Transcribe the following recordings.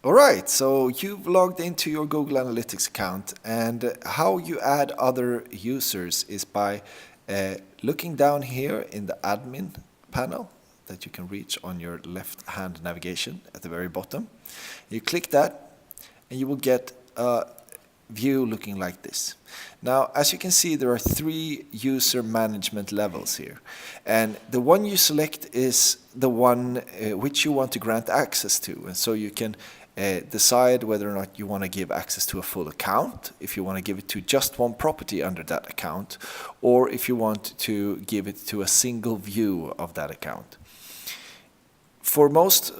All right, so you've logged into your Google Analytics account, and how you add other users is by looking down here in the admin panel that you can reach on your left-hand navigation at the very bottom. You click that, and you will get a view looking like this. Now, as you can see, there are 3 user management levels here. And the one you select is the one which you want to grant access to. And so you can decide whether or not you want to give access to a full account, if you want to give it to just one property under that account, or if you want to give it to a single view of that account. For most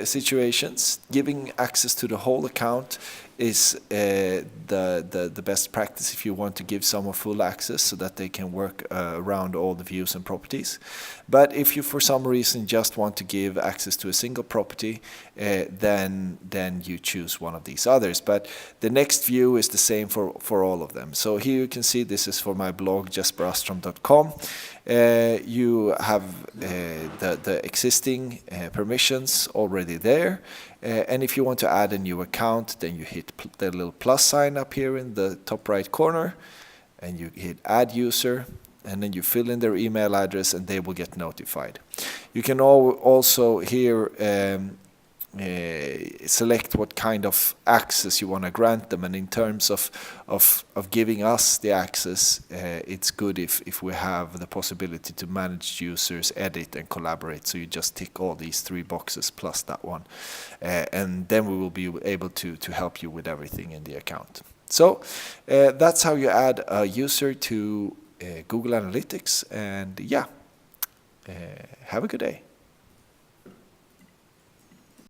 situations, giving access to the whole account is the best practice if you want to give someone full access so that they can work around all the views and properties. But if you for some reason just want to give access to a single property, then you choose one of these others. But the next view is the same for all of them. So here you can see this is for my blog jesperastrom.com. You have the existing permissions already there. And if you want to add a new account, then you hit the little plus sign up here in the top right corner, and you hit add user, and then you fill in their email address and they will get notified. You can also here select what kind of access you want to grant them, and in terms of giving us the access, it's good if we have the possibility to manage users, edit and collaborate. So you just tick all these 3 boxes plus that one, and then we will be able to help you with everything in the account. So that's how you add a user to Google Analytics, and yeah, have a good day.